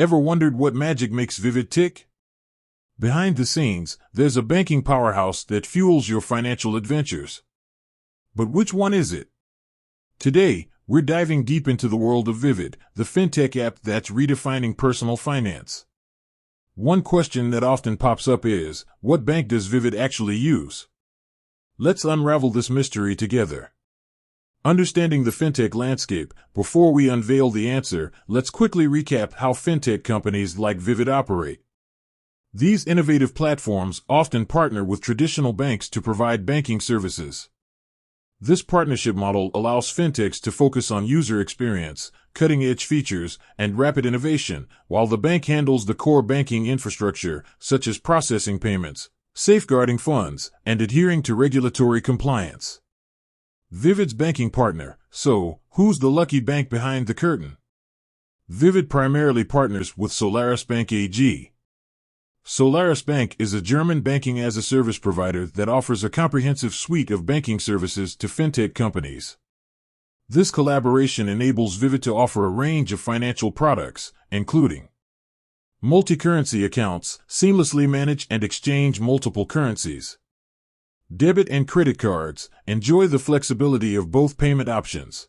Ever wondered what magic makes Vivid tick? Behind the scenes, there's a banking powerhouse that fuels your financial adventures. But which one is it? Today, we're diving deep into the world of Vivid, the fintech app that's redefining personal finance. One question that often pops up is, what bank does Vivid actually use? Let's unravel this mystery together. Understanding the fintech landscape, before we unveil the answer, let's quickly recap how fintech companies like Vivid operate. These innovative platforms often partner with traditional banks to provide banking services. This partnership model allows fintechs to focus on user experience, cutting-edge features, and rapid innovation, while the bank handles the core banking infrastructure, such as processing payments, safeguarding funds, and adhering to regulatory compliance. Vivid's banking partner. So, who's the lucky bank behind the curtain? Vivid primarily partners with Solaris Bank AG. Solaris Bank is a German banking-as-a-service provider that offers a comprehensive suite of banking services to fintech companies. This collaboration enables Vivid to offer a range of financial products, including multi-currency accounts, seamlessly manage and exchange multiple currencies. Debit and credit cards, enjoy the flexibility of both payment options.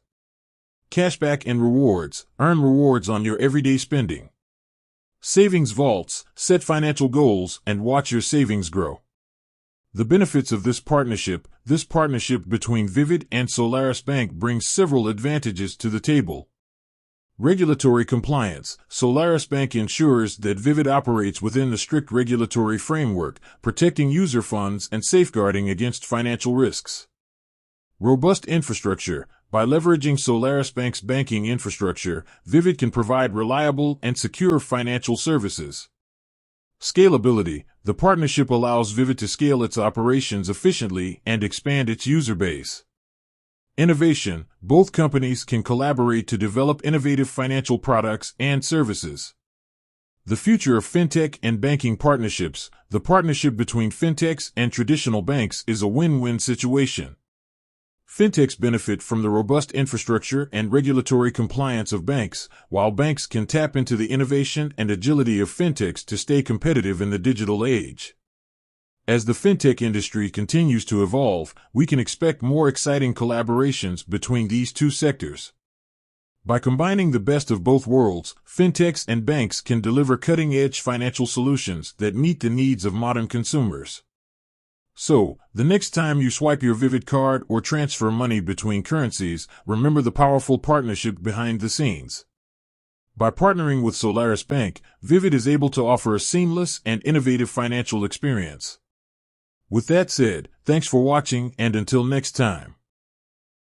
Cashback and rewards, earn rewards on your everyday spending. Savings vaults, set financial goals and watch your savings grow. The benefits of this partnership between Vivid and Solaris Bank brings several advantages to the table. Regulatory compliance. Solaris Bank ensures that Vivid operates within the strict regulatory framework, protecting user funds and safeguarding against financial risks. Robust infrastructure. By leveraging Solaris Bank's banking infrastructure, Vivid can provide reliable and secure financial services. Scalability. The partnership allows Vivid to scale its operations efficiently and expand its user base. Innovation. Both companies can collaborate to develop innovative financial products and services. The future of fintech and banking partnerships. The partnership between fintechs and traditional banks is a win-win situation. Fintechs benefit from the robust infrastructure and regulatory compliance of banks, while banks can tap into the innovation and agility of fintechs to stay competitive in the digital age. As the fintech industry continues to evolve, we can expect more exciting collaborations between these two sectors. By combining the best of both worlds, fintechs and banks can deliver cutting-edge financial solutions that meet the needs of modern consumers. So, the next time you swipe your Vivid card or transfer money between currencies, remember the powerful partnership behind the scenes. By partnering with Solaris Bank, Vivid is able to offer a seamless and innovative financial experience. With that said, thanks for watching and until next time.